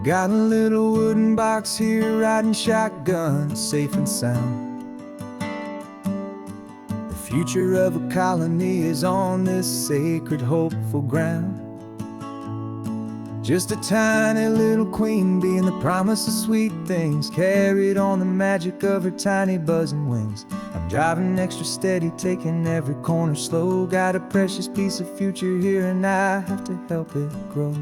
Got a little wooden box here, riding shotgun, safe and sound. The future of a colony is on this sacred, hopeful ground. Just a tiny little queen bee and the promise of sweet things, carried on the magic of her tiny buzzing wings. I'm driving extra steady, taking every corner slow. Got a precious piece of future here and I have to help it grow.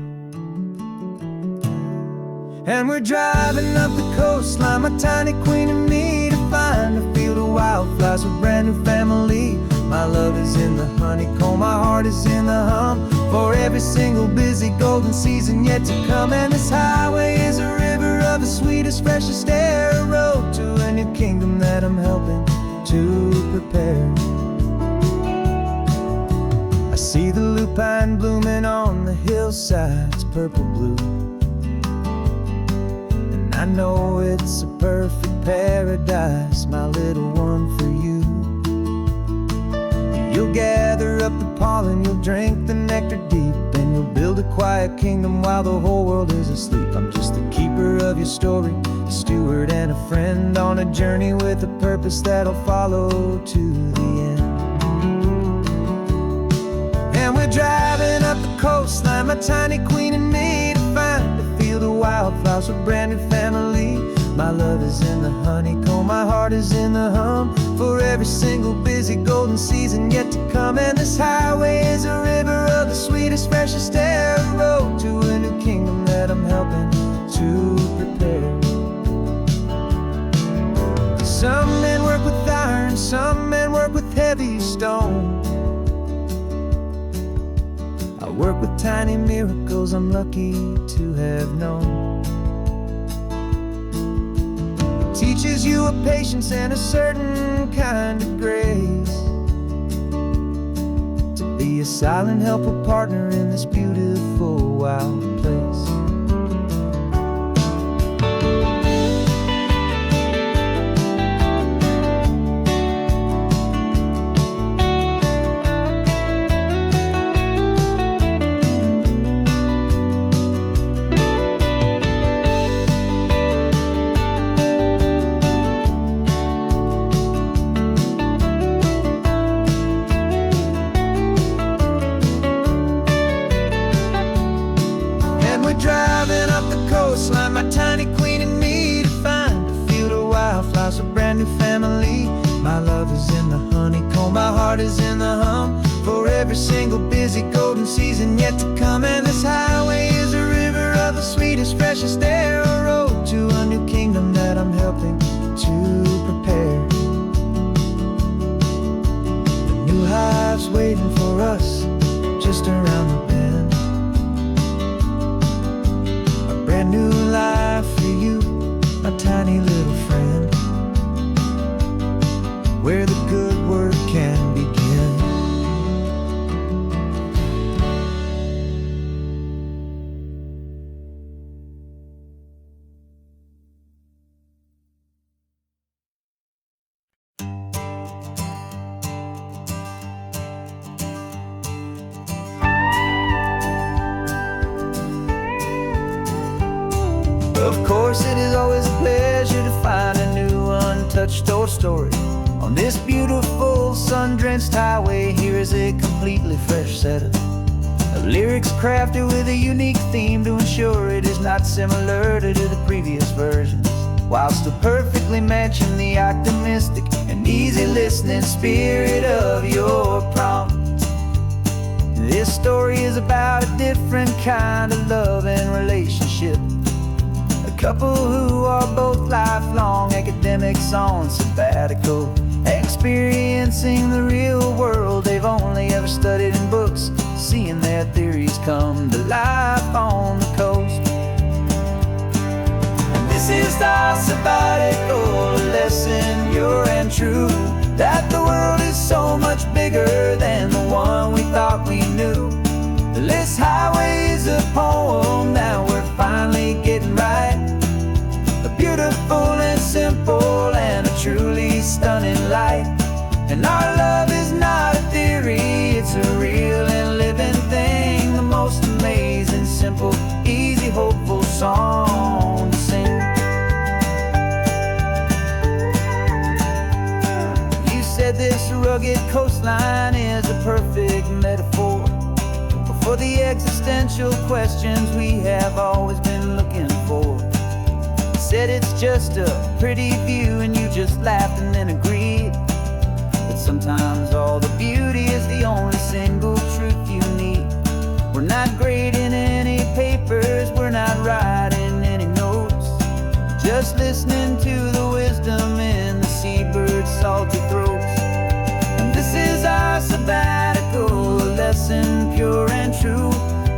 And we're driving up the coastline, my tiny queen and me, to find a field of wildflowers with brand new family. My love is in the honeycomb, my heart is in the hum, for every single busy golden season yet to come. And this highway is a river of the sweetest, freshest air, a road to a new kingdom that I'm helping to prepare. I see the lupine blooming on the hillsides, purple blue, and I know it's a perfect paradise, my little one, for you. You'll gather up the pollen, you'll drink the nectar deep, and you'll build a quiet kingdom while the whole world is asleep. I'm just the keeper of your story, a steward and a friend, on a journey with a purpose that'll follow to the end. And we're driving up the coastline, my tiny queen and me, to find a field of wildflowers with brand new family. My love is in the honeycomb, my heart is in the hum, for every single busy golden season yet to come. And this highway is a river of the sweetest, freshest air, a road to a new kingdom that I'm helping to prepare. Some men work with iron, some men work with heavy stone. I work with tiny miracles I'm lucky to have known. Teaches you a patience and a certain kind of grace, to be a silent, helpful partner in this beautiful, wild place. Driving up the coastline, my tiny queen and me, to find a field of wildflowers, a brand new family. My love is in the honeycomb, my heart is in the hum, for every single busy golden season yet to come. And this highway is a river of the sweetest, freshest air, a road to a new kingdom that I'm helping to prepare. The new hive's waiting for us just around the bend. Brand new life for you, my tiny little friend, where the good work can begin. Of course, it is always a pleasure to find a new untouched old story. On this beautiful sun-drenched highway, here is a completely fresh set of lyrics crafted with a unique theme to ensure it is not similar to the previous versions, while still perfectly matching the optimistic and easy listening spirit of your prompt. This story is about a different kind of love and relationship. A couple who are both lifelong academics on sabbatical, experiencing the real world they've only ever studied in books, seeing their theories come to life on the coast. And this is our sabbatical lesson, pure and true, that the world is so much bigger than the one we thought we knew. This highway is a poem that we're finally getting right, a beautiful and simple and a truly stunning light. And our love is not a theory, it's a real and living thing, the most amazing, simple, easy, hopeful song to sing. You said this rugged coastline is a perfect metaphor for the existential questions we have always been looking for. Said it's just a pretty view and you just laughed and then agreed. But sometimes all the beauty is the only single truth you need. We're not grading any papers, we're not writing any notes, just listening to the wisdom in the seabird's salty throats. And this is our sabbatical, a lesson pure and true,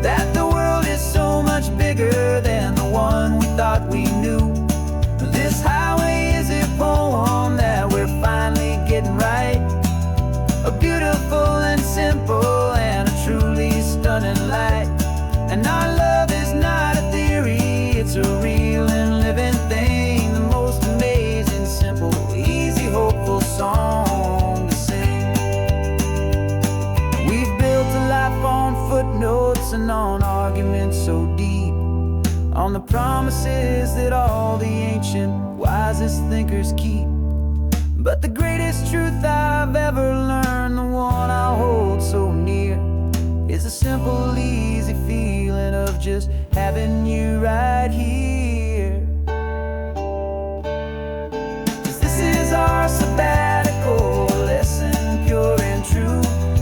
that the world is so much bigger than the one we thought we knew. This highway is a poem that we're finally getting right, a beautiful and simple and a truly stunning light. And our love is not a theory, it's a real and living thing, the most amazing, simple, easy, hopeful song to sing. We've built a life on footnotes and on arguments so deep, on the promises that all the ancient, wisest thinkers keep. But the greatest truth I've ever learned, the one I hold so near, is a simple, easy feeling of just having you right here. 'Cause this is our sabbatical, lesson pure and true,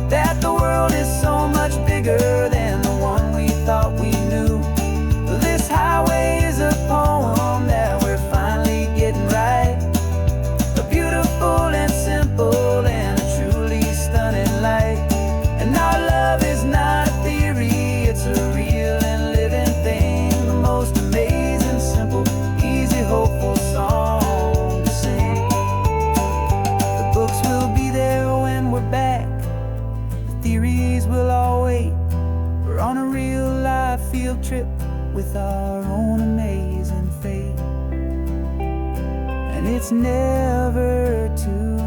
that the world is so much bigger than the one we thought we knew. This highway is a poem that we're finally getting right, a beautiful and simple and a truly stunning light. And our love is not a theory, it's a real and living thing, the most amazing, simple, easy, hopeful song to sing. The books will be there when we're back, the theories will all wait. We're on a real life field trip with our own amazing fate, and it's never too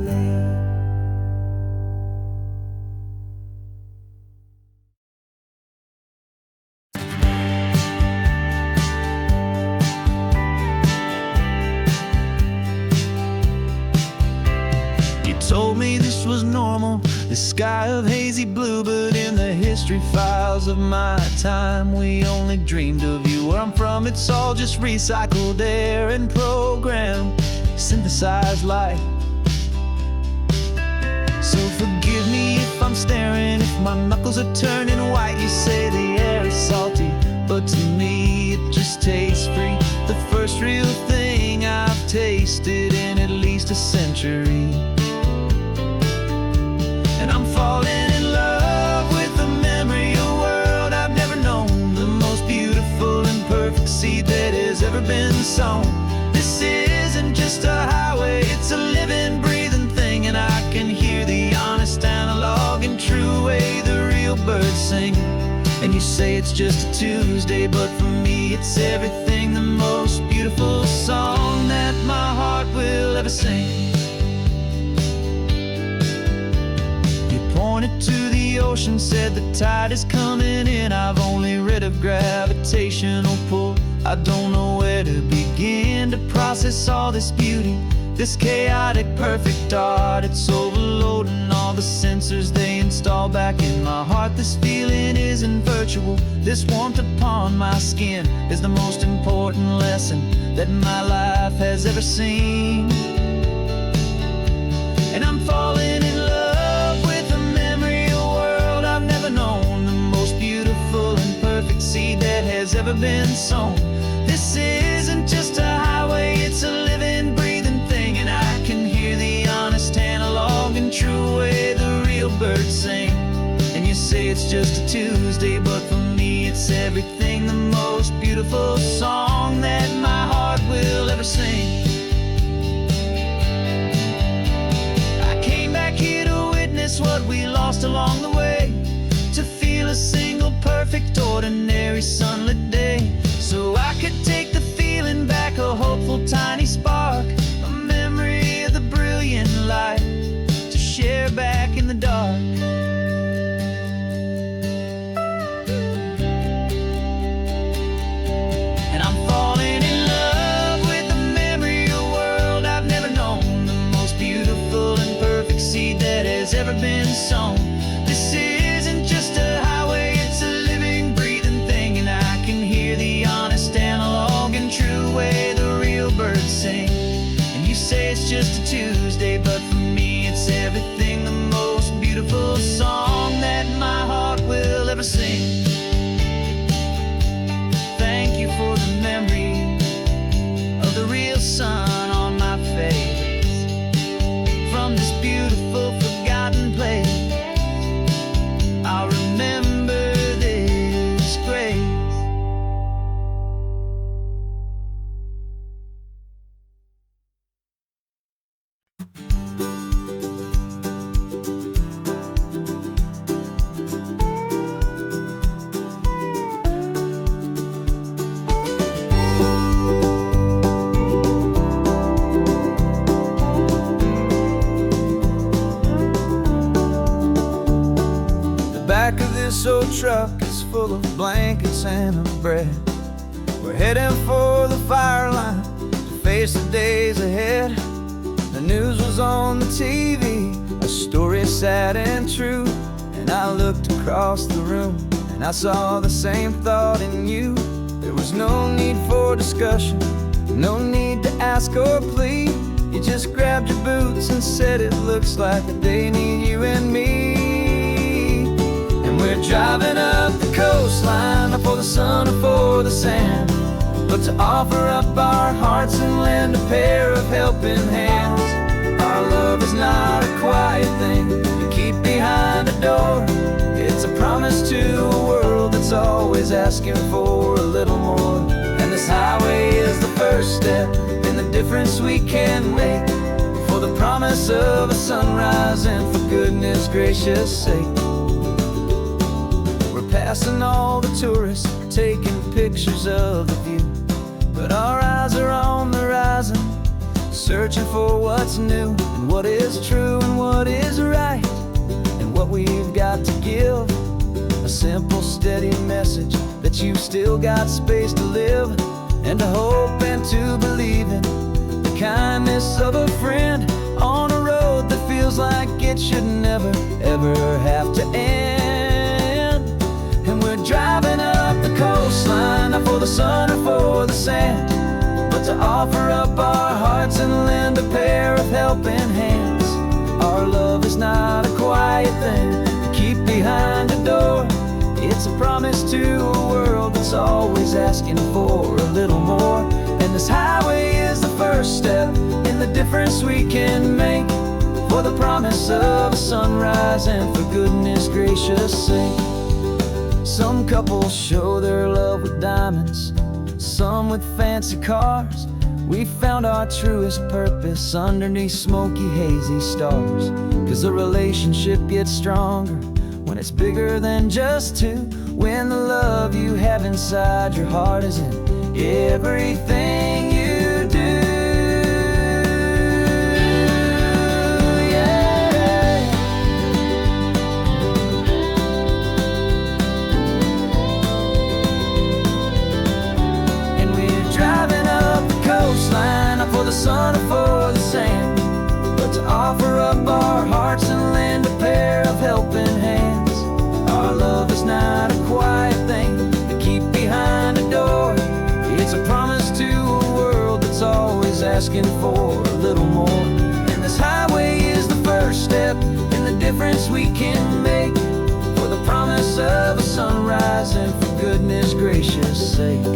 late. You told me this was normal, the sky of hazy blue, but in the history files of my time, we only dreamed of you. Where I'm from, it's all just recycled air and programmed, synthesized light. So forgive me if I'm staring, if my knuckles are turning white. You say the air is salty, but to me it just tastes free, the first real thing I've tasted in at least a century. And I'm falling in love with the memory of a world I've never known, the most beautiful and perfect seed that has ever been sown. This isn't just a highway, it's a living, breathing thing, and I can hear the honest, analog, and true way the real birds sing. And you say it's just a Tuesday, but for me it's everything, the most beautiful song that my heart will ever sing. Pointed to the ocean, said the tide is coming in. I've only read of gravitational pull, I don't know where to begin to process all this beauty, this chaotic perfect art. It's overloading all the sensors they install back in my heart. This feeling isn't virtual, this warmth upon my skin is the most important lesson that my life has ever seen. And I'm falling in love with a memory of a world I've never known, the most beautiful and perfect seed that has ever been sown. This isn't just a highway, it's a living, breathing thing, and I can hear the honest, analog, and true way the real birds sing. And you say it's just a Tuesday, but for me it's everything, the most beautiful song that my heart will ever sing. Here to witness what we lost along the way, to feel a single perfect ordinary sunlit day, so I could take the feeling back, a hopeful tiny spark, a memory of the brilliant light to share back in the dark. song. This isn't just a highway, it's a living, breathing thing. And I can hear the honest analog and true way the real birds sing. And you say it's just a Tuesday, but for me it's everything, the most beautiful song that my heart will ever sing. Thank you for the memory of the real sun on my face. From this beautiful forgotten place, I'll remember this grace. Back of this old truck is full of blankets and of bread. We're heading for the fire line to face the days ahead. The news was on the TV, a story sad and true. And I looked across the room and I saw the same thought in you. There was no need for discussion, no need to ask or plead. You just grabbed your boots and said it looks like the day need you and me. We're driving up the coastline, not for the sun or for the sand, but to offer up our hearts and lend a pair of helping hands. Our love is not a quiet thing you keep behind a door. It's a promise to a world that's always asking for a little more. And this highway is the first step in the difference we can make, for the promise of a sunrise and for goodness gracious sake. Passing all the tourists, taking pictures of the view, but our eyes are on the horizon, searching for what's new, and what is true and what is right, and what we've got to give. A simple, steady message that you've still got space to live, and to hope and to believe in the kindness of a friend on a road that feels like it should never, ever have to end. And we're driving up the coastline, not for the sun or for the sand, but to offer up our hearts and lend a pair of helping hands. Our love is not a quiet thing to keep behind a door. It's a promise to a world that's always asking for a little more. And this highway is the first step in the difference we can make, for the promise of a sunrise and for goodness gracious sake. Some couples show their love with diamonds, some with fancy cars. We found our truest purpose underneath smoky, hazy stars. 'Cause the relationship gets stronger when it's bigger than just two, when the love you have inside your heart is in everything you do. For the sun or for the sand, but to offer up our hearts and lend a pair of helping hands. Our love is not a quiet thing to keep behind a door. It's a promise to a world that's always asking for a little more. And this highway is the first step in the difference we can make, for the promise of a sunrise and for goodness gracious sake.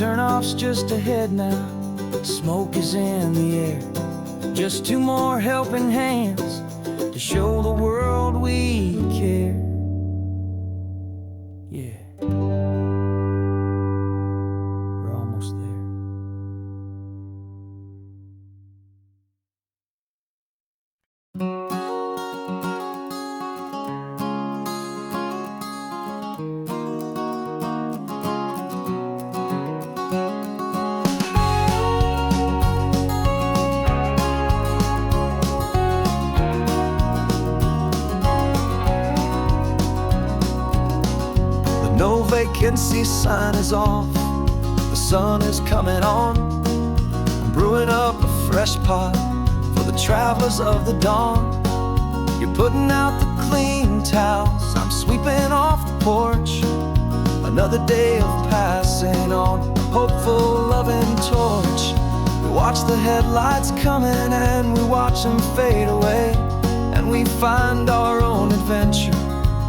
Turnoff's just ahead now, smoke is in the air. Just two more helping hands to show the world we care. Yeah, we're almost there. No vacancy sign is off, the sun is coming on. I'm brewing up a fresh pot for the travelers of the dawn. You're putting out the clean towels, I'm sweeping off the porch. Another day of passing on a hopeful, loving torch. We watch the headlights coming and we watch them fade away, and we find our own adventure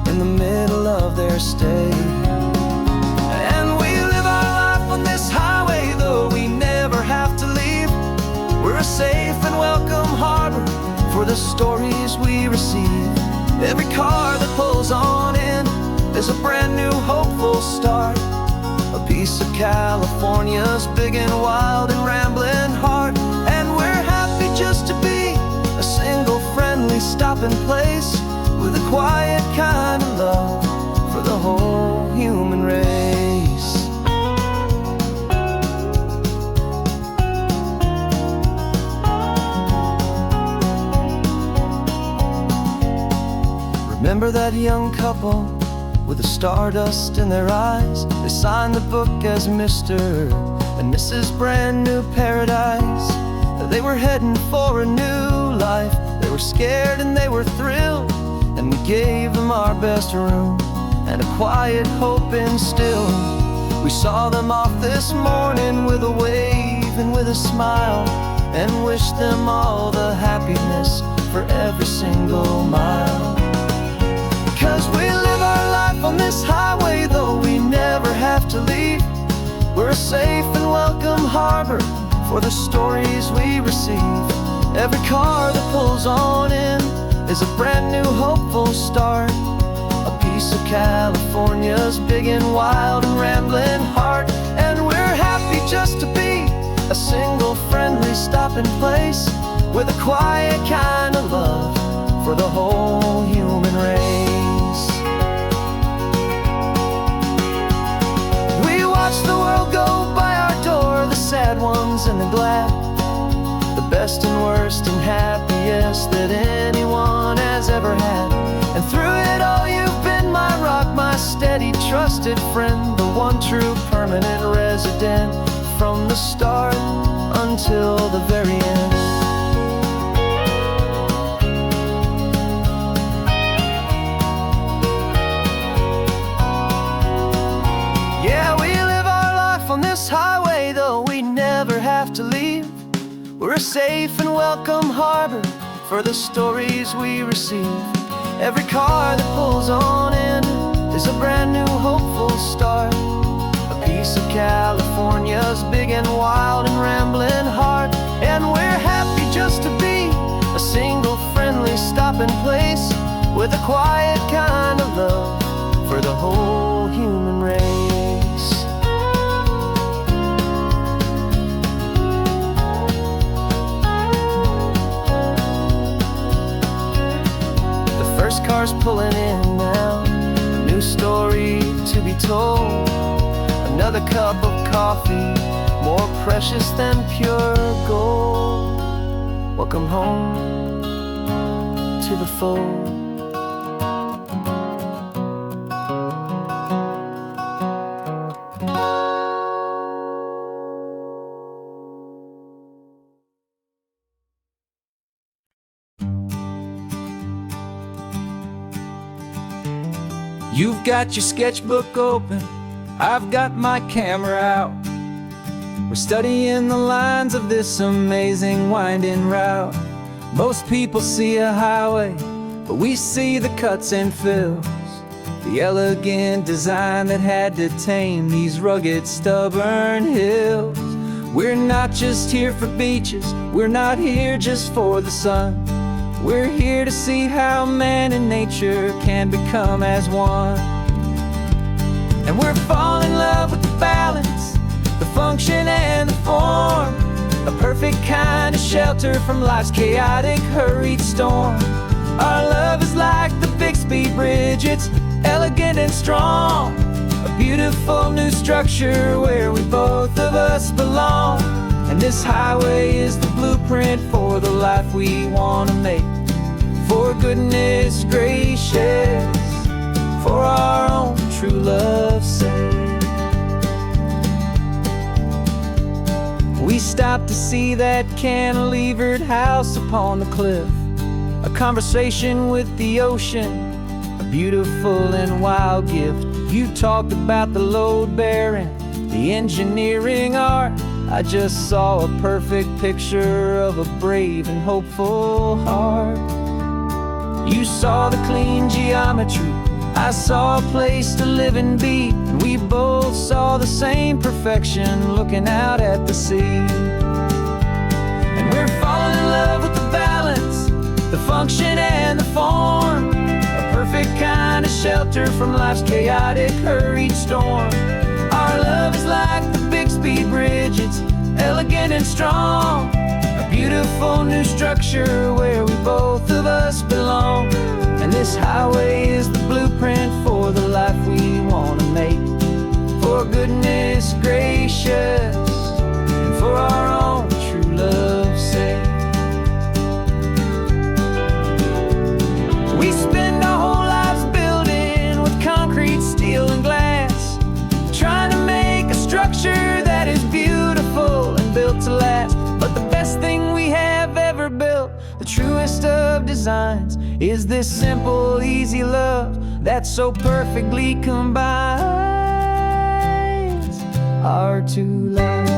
in the middle of their stay. And we live our life on this highway, though we never have to leave. We're a safe and welcome harbor for the stories we receive. Every car that pulls on in is a brand new hopeful start, a piece of California's big and wild and rambling heart. And we're happy just to be a single friendly stopping place, with a quiet kind of love for the whole human race. Remember that young couple with the stardust in their eyes? They signed the book as Mr. and Mrs. Brand New Paradise. They were heading for a new life. They were scared and they were thrilled, and we gave them our best room and a quiet hope instilled. We saw them off this morning with a wave and with a smile, and wished them all the happiness for every single mile. 'Cause we live our life on this highway, though we never have to leave. We're a safe and welcome harbor for the stories we receive. Every car that pulls on in is a brand new hopeful start, a piece of California's big and wild and rambling heart. And we're happy just to be a single friendly stopping place, with a quiet kind of love for the whole human race. We watch the world go by our door, the sad ones and the glad, the best and worst and happiest that anyone has ever had. And through it all you've been my rock, my steady trusted friend, the one true permanent resident, from the start until the very end. Yeah, we live our life on this highway, though we never have to leave. We're a safe and welcome harbor for the stories we receive. Every car that pulls on in is a brand new hopeful start, a piece of California's big and wild and rambling heart. And we're happy just to be a single friendly stopping place, with a quiet kind of love for the whole human race. First car's pulling in now, a new story to be told. Another cup of coffee, more precious than pure gold. Welcome home to the fold. You've got your sketchbook open, I've got my camera out. We're studying the lines of this amazing winding route. Most people see a highway, but we see the cuts and fills, the elegant design that had to tame these rugged, stubborn hills. We're not just here for beaches, we're not here just for the sun. We're here to see how man and nature can become as one. And we're falling in love with the balance, the function and the form, a perfect kind of shelter from life's chaotic, hurried storm. Our love is like the Bixby Bridge, it's elegant and strong, a beautiful new structure where we both of us belong. And this highway is the blueprint for the life we want to make. For goodness gracious, for our own true love's sake. We stopped to see that cantilevered house upon the cliff, a conversation with the ocean, a beautiful and wild gift. You talked about the load bearing, the engineering art. I just saw a perfect picture of a brave and hopeful heart. You saw the clean geometry, I saw a place to live and be, and we both saw the same perfection looking out at the sea. And we're falling in love with the balance, the function and the form, a perfect kind of shelter from life's chaotic, hurried storm. Our love is like the Bixby Bridge, it's elegant and strong, a beautiful new structure where we both of us belong. And this highway is the blueprint for the life we want to make, for goodness gracious and for our own true love's sake. We spend our whole lives building with concrete, steel and glass, trying to make a structure that is beautiful and built to last. But the best thing we have ever built, the truest of designs, is this simple, easy love that so perfectly combines our two lives.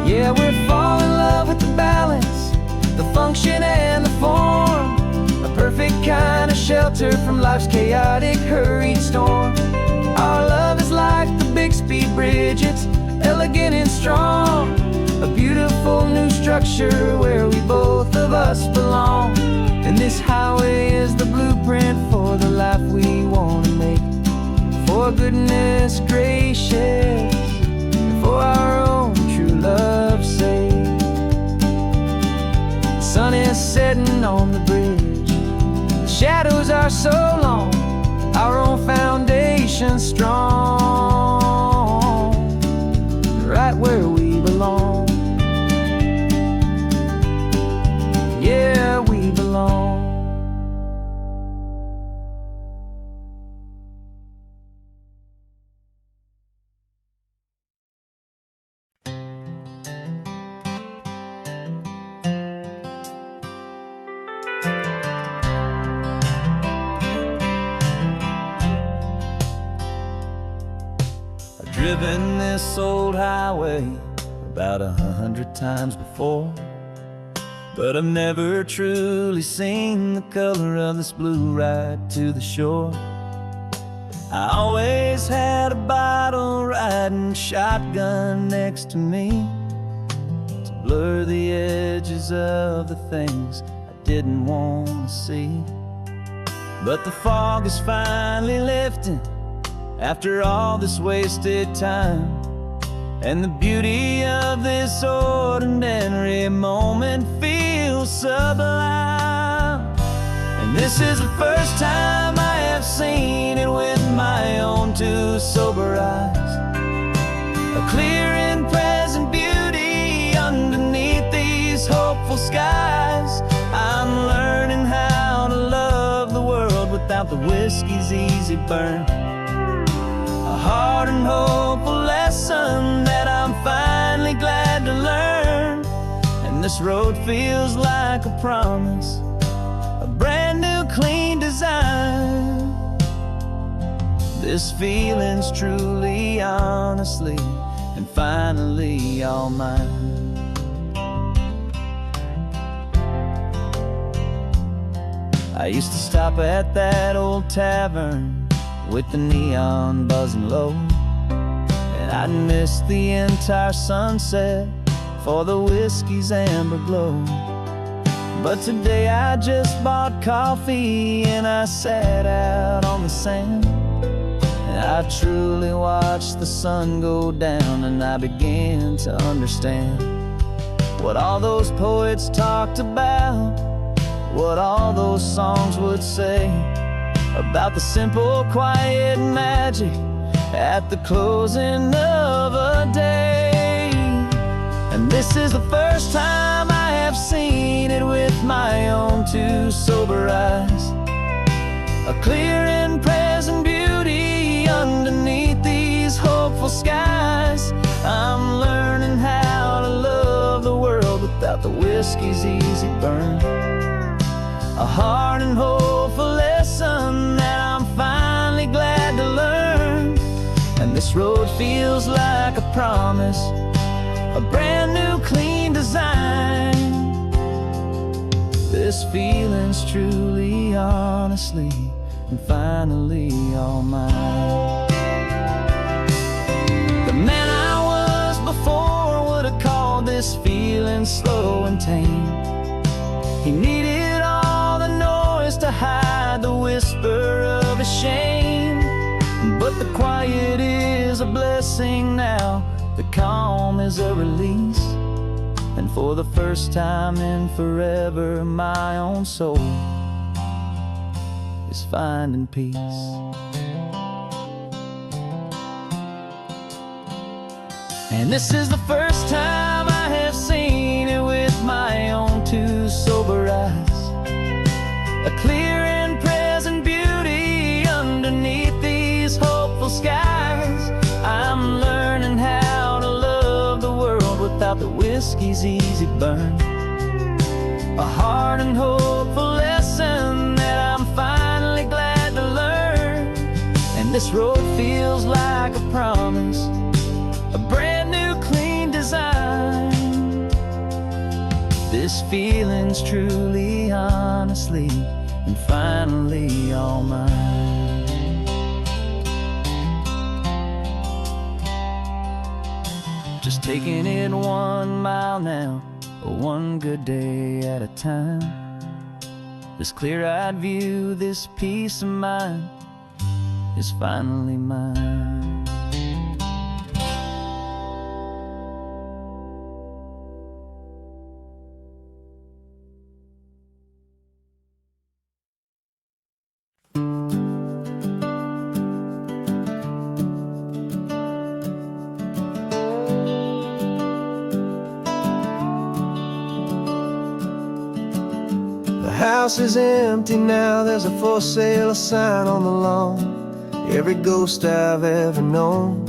Yeah, we're falling in love with the balance, the function and the form, a perfect kind of shelter from life's chaotic, hurried storm. Our love is like the Bixby Bridge, it's elegant and strong, a beautiful new structure where we both of us belong. And this highway is the blueprint for the life we want to make, for goodness gracious and for our own true love's sake. The sun is setting on the bridge, the shadows are so long, our own foundation strong, right where we belong. Yeah, we belong. Driven this old highway about 100 times before, but I've never truly seen the color of this blue right to the shore. I always had a bottle riding shotgun next to me to blur the edges of the things I didn't want to see. But the fog is finally lifting after all this wasted time, and the beauty of this ordinary moment feels sublime. And this is the first time I have seen it with my own two sober eyes, a clear and present beauty underneath these hopeful skies. I'm learning how to love the world without the whiskey's easy burn, a hard and hopeful lesson that I'm finally glad to learn. And this road feels like a promise, a brand new clean design. This feeling's truly, honestly, and finally all mine. I used to stop at that old tavern with the neon buzzing low, and I'd miss the entire sunset for the whiskey's amber glow. But today I just bought coffee and I sat out on the sand, and I truly watched the sun go down, and I began to understand what all those poets talked about, what all those songs would say about the simple, quiet magic at the closing of a day. And this is the first time I have seen it with my own two sober eyes. A clear and present beauty underneath these hopeful skies. I'm learning how to love the world without the whiskey's easy burn. A hard and hopeful lesson that I'm finally glad to learn. And this road feels like a promise, a brand new clean design. This feeling's truly, honestly, and finally all mine. The man I was before would have called this feeling slow and tame. He needed all the noise to hide the whisper of his shame. But the quiet is a blessing now, the calm is a release. And for the first time in forever, my own soul is finding peace. And this is the first time I have seen it with my own two sober eyes. A clear and present beauty underneath these hopeful skies. I'm learning how to love the world without the whiskey's easy burn. A hard and hopeful lesson that I'm finally glad to learn. And this road feels like a promise, a brand new clean design. This feeling's truly, honestly, and finally all mine. Just taking it 1 mile now, one good day at a time. This clear-eyed view, this peace of mind is finally mine. The house is empty now, there's a for sale sign on the lawn. Every ghost I've ever known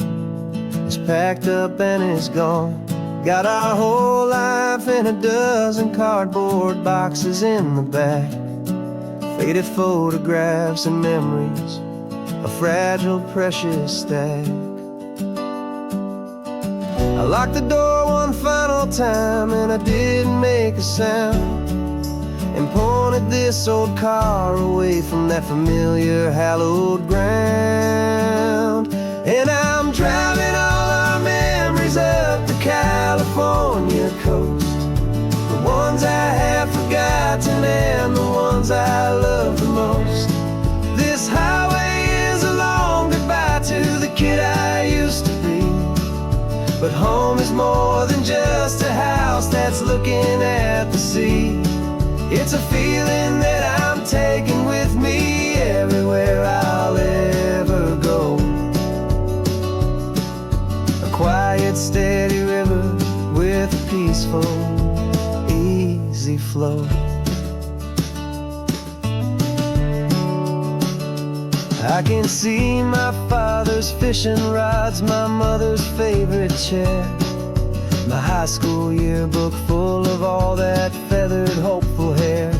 is packed up and is gone. Got our whole life in a dozen cardboard boxes in the back. Faded photographs and memories, a fragile, precious stack. I locked the door one final time and I didn't make a sound, and pointed this old car away from that familiar hallowed ground. And I'm driving all our memories up the California coast, the ones I have forgotten and the ones I love the most. This highway is a long goodbye to the kid I used to be. But home is more than just a house that's looking at the sea. It's a feeling that I'm taking with me everywhere I'll ever go. A quiet, steady river with a peaceful, easy flow. I can see my father's fishing rods, my mother's favorite chair, my high school yearbook full of all that feathered, hopeful hair.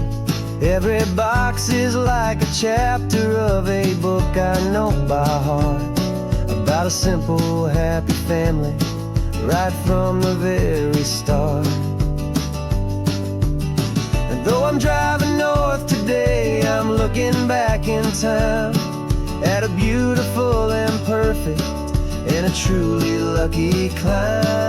Every box is like a chapter of a book I know by heart, about a simple, happy family right from the very start. And though I'm driving north today, I'm looking back in time at a beautiful and perfect and a truly lucky climb.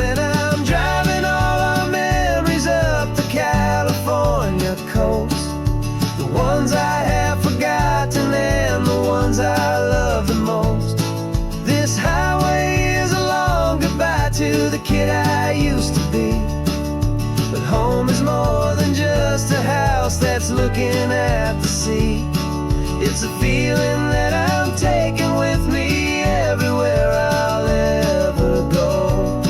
And I'm driving all our memories up the California coast, the ones I have forgotten and the ones I love the most. This highway is a long goodbye to the kid I used to be. But home is more than just a house that's looking at the sea. It's a feeling that I'm taking with me everywhere I'll ever go.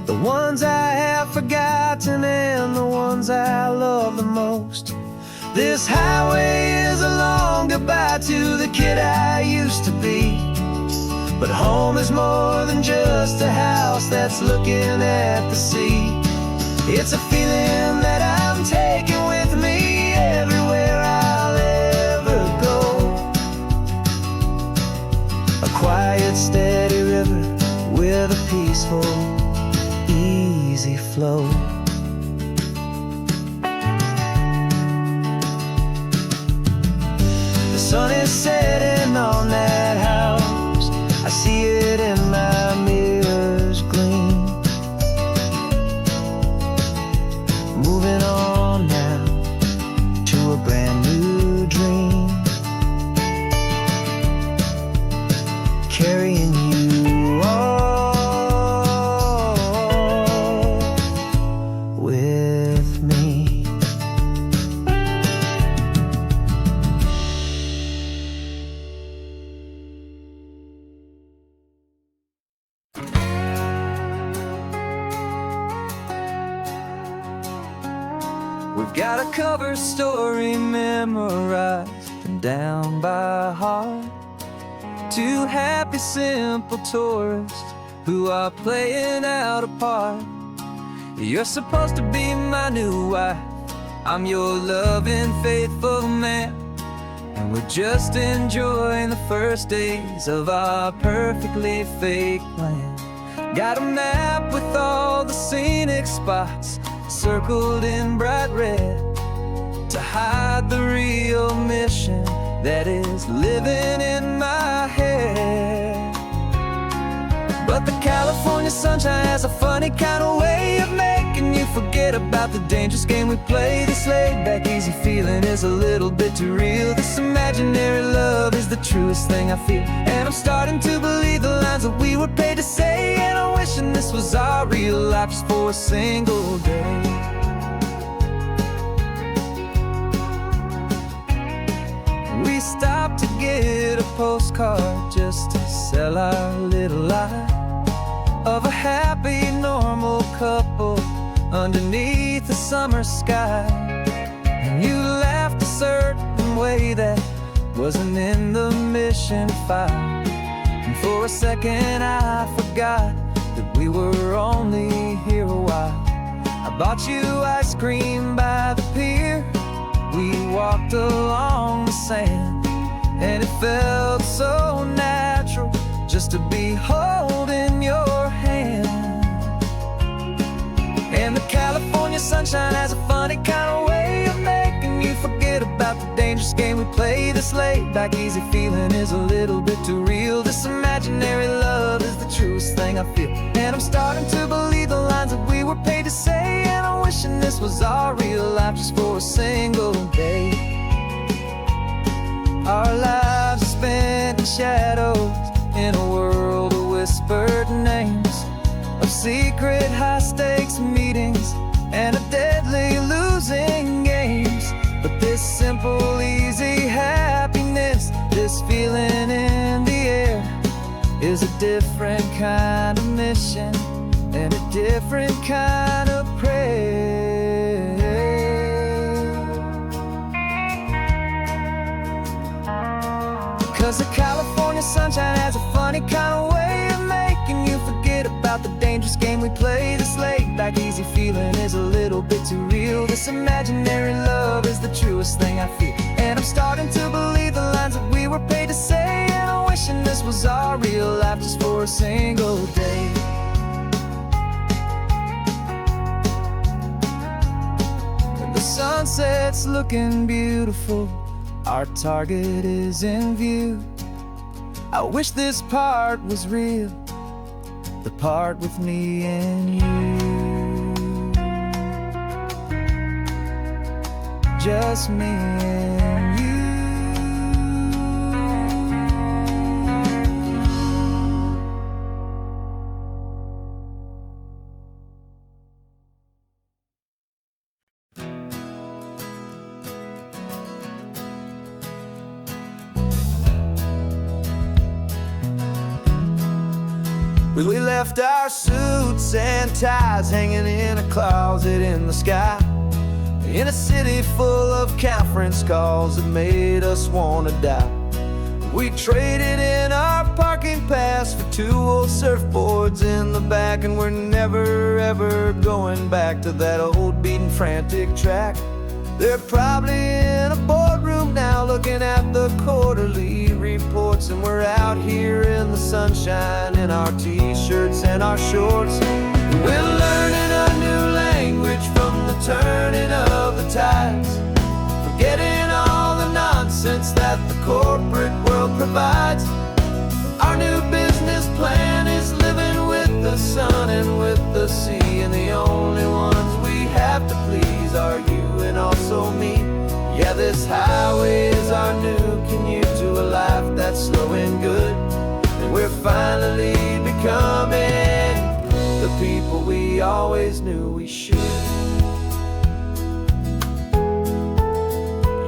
the ones I have forgotten and the ones I love the most. This highway is a long goodbye to the kid I used to be. But home is more than just a house that's looking at the sea. It's a feeling that I'm taking with me everywhere I'll ever go. A quiet, steady river with a peaceful, easy flow. The sun is setting on that house. I see it in my mirror's gleam. Moving on now to a brand new dream. Carrying you all with me. We've got a cover story memorized and down by heart. Two happy, simple tourists who are playing out a part. You're supposed to be my new wife, I'm your loving, faithful man. And we're just enjoying the first days of our perfectly fake plan. Got a map with all the scenic spots circled in bright red to hide the real mission that is living in my head. But the California sunshine has a funny kind of way of making you forget about the dangerous game we play. This laid back easy feeling is a little bit too real. This imaginary love is the truest thing I feel. And I'm starting to believe the lines that we were paid to say. And I'm wishing this was our real life just for a single day. We stopped to get a postcard just to sell our little lie of a happy, normal couple underneath the summer sky. And you laughed a certain way that wasn't in the mission file. And for a second I forgot that we were only here a while. I bought you ice cream by the pier. We walked along the sand, and it felt so natural just to be holding your hand. And the California sunshine has a funny kind of way of making you forget about the dangerous game we play. This laid back easy feeling is a little bit too real. This imaginary love is the truest thing I feel. And I'm starting to believe the lines that we were paid to say. And I'm wishing this was our real life just for a single day. Our lives are spent in shadows in a world of whispered names, of secret high-stakes meetings and of deadly losing games. But this simple, easy happiness, this feeling in the air, is a different kind of mission and a different kind of prayer. 'Cause the California sunshine has a funny kind of way of making you forget about the dangerous game we play. This laid back easy feeling is a little bit too real. This imaginary love is the truest thing I feel. And I'm starting to believe the lines that we were paid to say. And I'm wishing this was our real life just for a single day. And the sunset's looking beautiful, our target is in view. I wish this part was real, the part with me and you. Just me and you. We left our suits and ties hanging in a closet in the sky, in a city full of conference calls that made us wanna die. We traded in our parking pass for 2 old surfboards in the back, and we're never ever going back to that old beaten frantic track. They're probably in a boardroom now looking at the quarterly reports, and we're out here in the sunshine in our t-shirts and our shorts. We're learning a new language from the turning of the tides, forgetting all the nonsense that the corporate world provides. Our new business plan is living with the sun and with the sea, and the only ones we have to please are you and also me. Yeah, this highway is our new commute to a life that's slow and good, and we're finally becoming the people we always knew we should.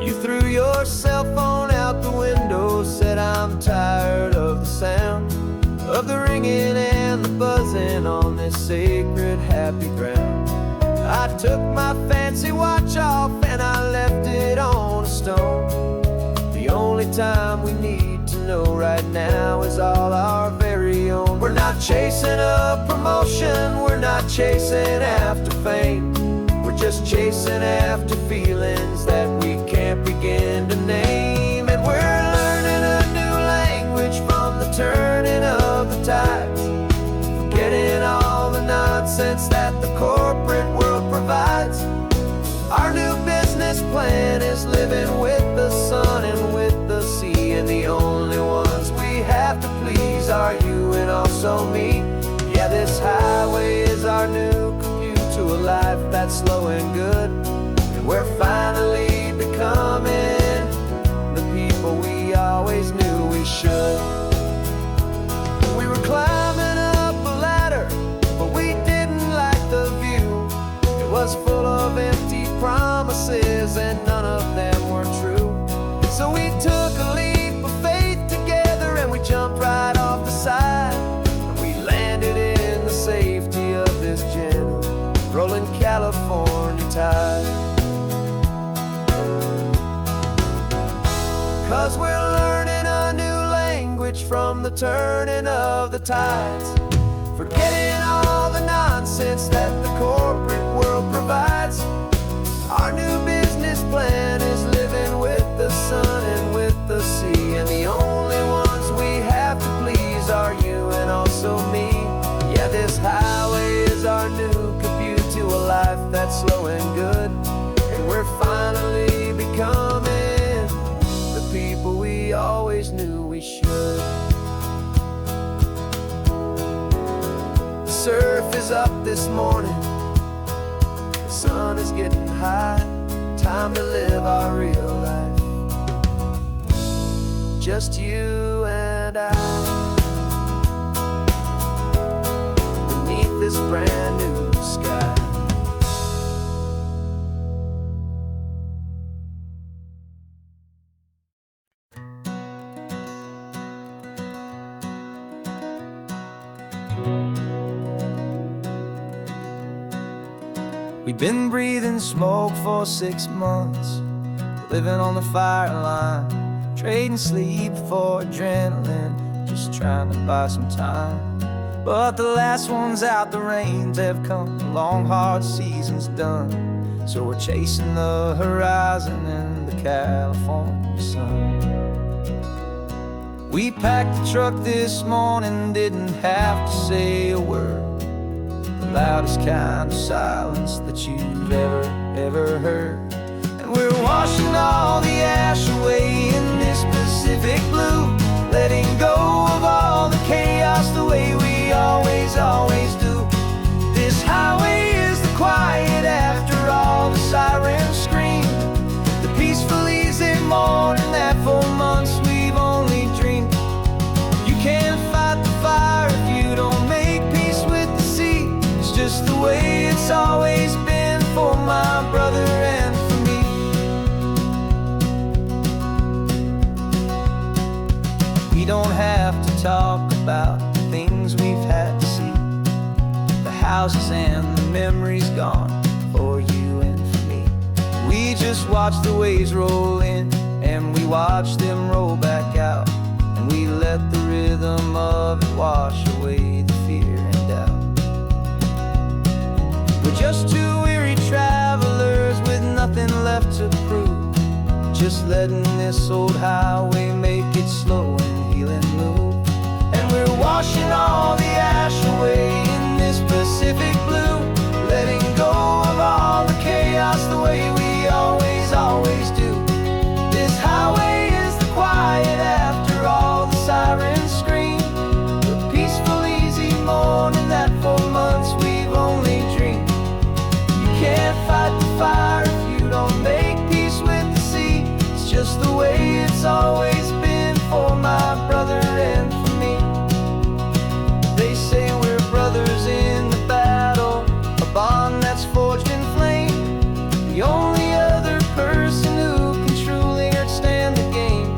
You threw your cell phone out the window, said I'm tired of the sound of the ringing and the buzzing on this sacred happy ground. I took my fancy watch off and I left it on a stone. The only time we need to know right now is all our very own. We're not chasing a promotion, we're not chasing after fame, we're just chasing after feelings that we can't begin to name. And we're learning a new language from the turning of the tides, forgetting all the nonsense that the corporate world provides. Our new business plan is living with the sun and with the sea, and the only ones we have to please are you and also me. Yeah, this highway is our new commute to a life that's slow and good, and we're finally becoming the people we always knew we should. We were climbing up a ladder, but we didn't like the view. It was full of empty promises and none of them were true. So we took a leap of faith together and we jumped right off the side, and we landed in the safety of this gentle rolling California tide. 'Cause we're learning a new language from the turning of the tides, forgetting all the nonsense that the corporate world provides. Our new business plan is living with the sun and with the sea, and the only ones we have to please are you and also me. Yeah, this highway is our new commute to a life that's slow and good, and we're finally becoming the people we always knew we should. The surf is up this morning, the sun is getting high, time to live our real life, just you and I, beneath this brand new sky. We've been breathing smoke for 6 months, living on the fire line, trading sleep for adrenaline, just trying to buy some time. But the last one's out, the rains have come, the long hard season's done, so we're chasing the horizon in the California sun. We packed the truck this morning, didn't have to say a word, the loudest kind of silence that you've ever heard. And we're washing all the ash away in this Pacific blue, letting go of all the chaos the way we always do. This highway is the quiet after all the sirens scream, the peaceful easy morning that for months we've only dreamed. You can't fight the fire if you don't make peace with the sea. It's just the way it's always been for my brother and for me. We don't have to talk about the things we've had to houses and the memories gone for you and for me. We just watch the waves roll in, and we watch them roll back out, and we let the rhythm of it wash away the fear and doubt. We're just two weary travelers with nothing left to prove, just letting this old highway make its slow and healing move. And we're washing all the ash away in this Pacific blue, letting go of all the chaos the way we always, always do. This highway is the quiet after all the sirens scream, the peaceful, easy morning that for months we've only dreamed. You can't fight the fire if you don't make peace with the sea. It's just the way it's always been for my brother and for me. They say we're brothers in the battle, a bond that's forged in flame. The only other person who can truly stand the game.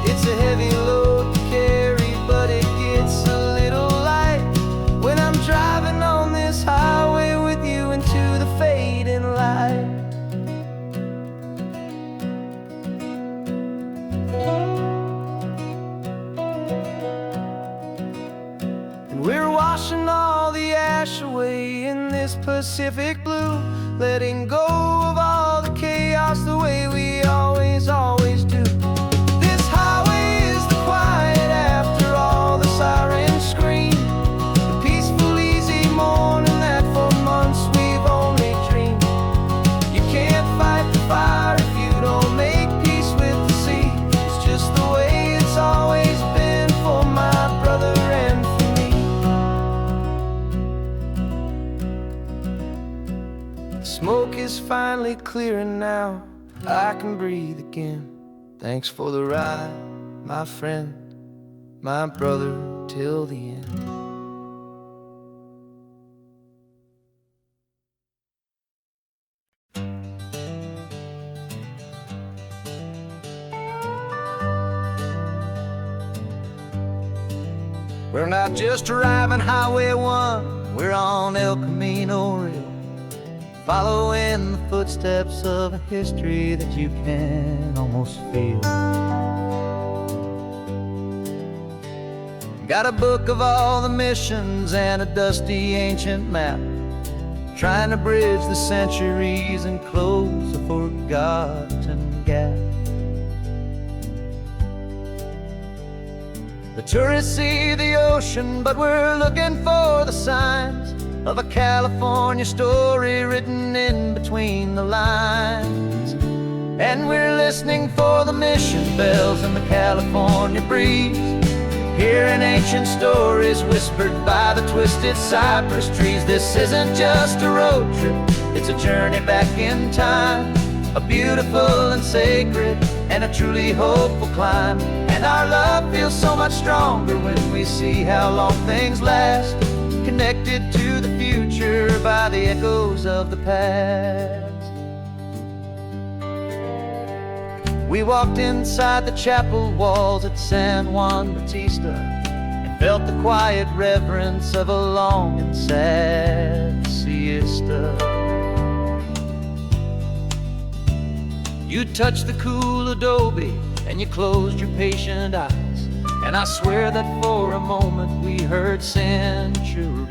It's a heavy load to carry, but it gets a little light when I'm driving on this highway with you into the fading light. And we're washing all the ash away in this Pacific blue, letting go of all the chaos the way we always, always do. This highway is the quiet after all the sirens scream, the peaceful, easy morning that for months we've only dreamed. You can't fight the fire if you don't make peace with the sea. It's just the way it's always been for my brother and for me. The smoke is finally clearing now, I can breathe again. Thanks for the ride, my friend, my brother, till the end. We're not just driving Highway 1, we're on El Camino Real, following the footsteps of a history that you can almost feel. Got a book of all the missions and a dusty ancient map, trying to bridge the centuries and close a forgotten gap. The tourists see the ocean, but we're looking for the signs of a California story written in between the lines. And we're listening for the mission bells in the California breeze, hearing ancient stories whispered by the twisted cypress trees. This isn't just a road trip, it's a journey back in time, a beautiful and sacred and a truly hopeful climb. And our love feels so much stronger when we see how long things last, connected to the future by the echoes of the past. We walked inside the chapel walls at San Juan Bautista and felt the quiet reverence of a long and sad siesta. You touched the cool adobe and you closed your patient eyes, and I swear that for a moment we heard centuries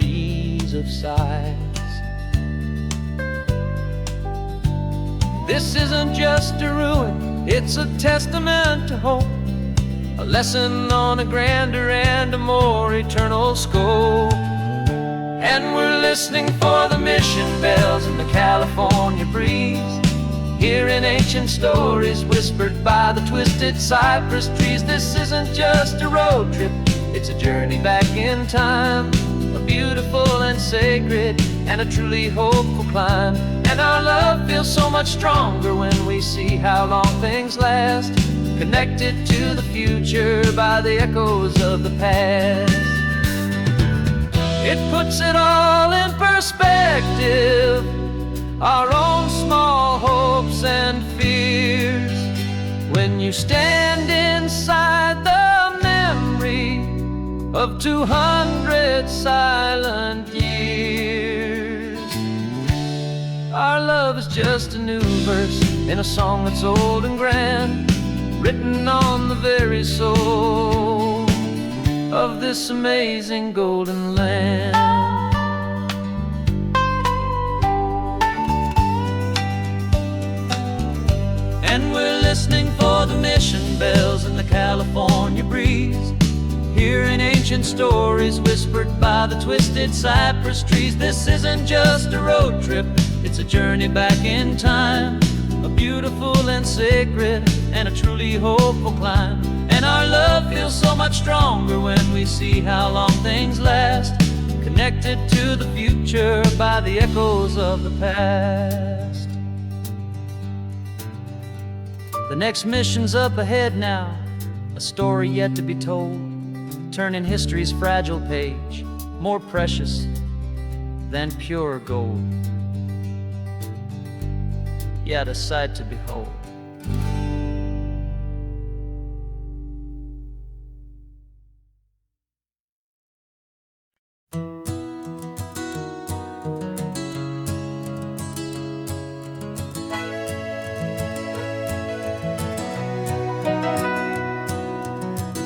of sighs. This isn't just a ruin, it's a testament to hope, a lesson on a grander and a more eternal scope. And we're listening for the mission bells in the California breeze, hearing ancient stories whispered by the twisted cypress trees. This isn't just a road trip, it's a journey back in time, a beautiful and sacred and a truly hopeful climb. And our love feels so much stronger when we see how long things last, connected to the future by the echoes of the past. It puts it all in perspective, our own small hopes and fears, when you stand inside the memory of 200 silent years. love is just a new verse in a song that's old and grand, written on the very soul of this amazing golden land. And we're listening for the mission bells in the California breeze, hearing ancient stories whispered by the twisted cypress trees. This isn't just a road trip, it's a journey back in time, a beautiful and sacred and a truly hopeful climb. And our love feels so much stronger when we see how long things last, connected to the future by the echoes of the past. The next mission's up ahead now, a story yet to be told, turning history's fragile page more precious than pure gold. Yet a sight to behold.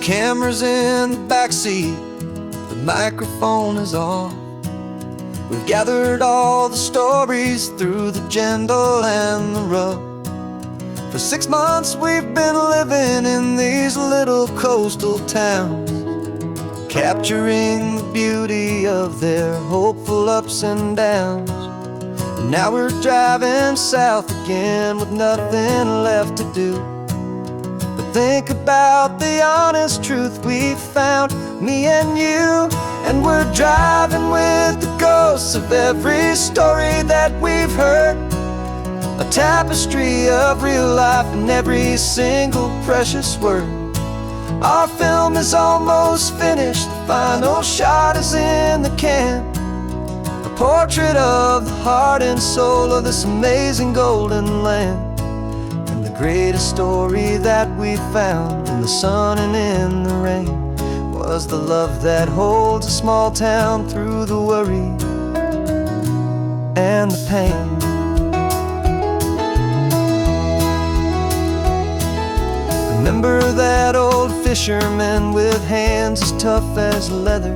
Camera's in the backseat, the microphone is on. We've gathered all the stories through the gentle and the rough. For 6 months we've been living in these little coastal towns, capturing the beauty of their hopeful ups and downs. And now we're driving south again with nothing left to do. Think about the honest truth we've found, me and you. And we're driving with the ghosts of every story that we've heard, a tapestry of real life and every single precious word. Our film is almost finished, the final shot is in the can, a portrait of the heart and soul of this amazing golden land. Greatest story that we found in the sun and in the rain was the love that holds a small town through the worry and the pain. Remember that old fisherman with hands as tough as leather?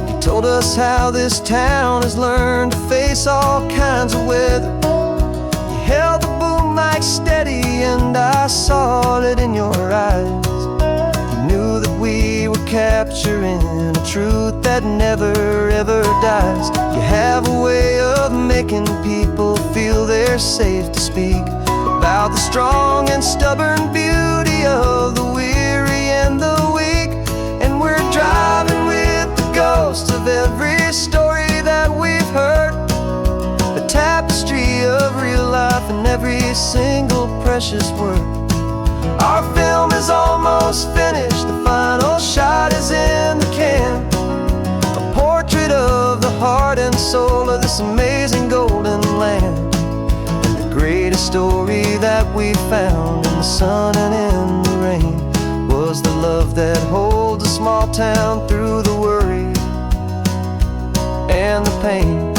He told us how this town has learned to face all kinds of weather. You held the boom mic steady and I saw it in your eyes. You knew that we were capturing a truth that never ever dies. You have a way of making people feel they're safe to speak about the strong and stubborn beauty of the weary and the weak. And we're driving with the ghosts of every story that we've heard, a tapestry of real life and every single precious word. Our film is almost finished, the final shot is in the can, a portrait of the heart and soul of this amazing golden land. And the greatest story that we found in the sun and in the rain was the love that holds a small town through the worry and the pain.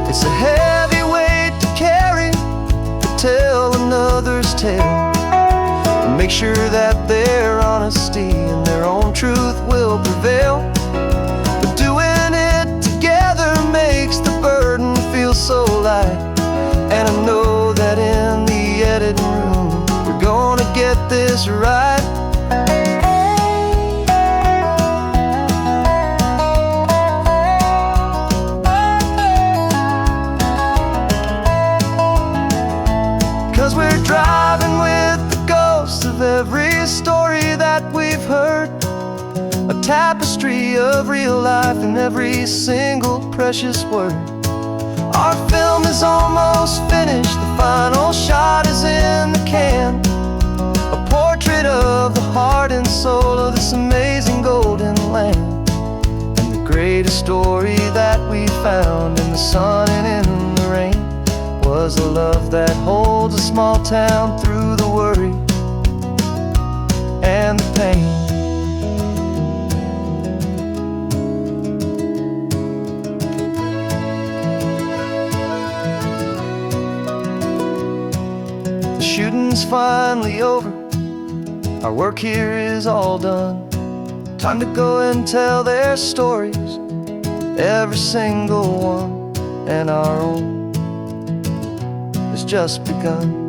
It's a heavy weight to carry, to tell another's tale, and make sure that their honesty and their own truth will prevail. But doing it together makes the burden feel so light. And I know that in the editing room we're gonna get this right. 'Cause we're driving with the ghosts of every story that we've heard, a tapestry of real life and every single precious word. Our film is almost finished, the final shot is in the can, a portrait of the heart and soul of this amazing golden land. And the greatest story that we found in the sun and in the rain was a love that holds a small town through the worry and the pain. is finally over. Our work here is all done. Time to go and tell their stories, every single one, and our own has just begun.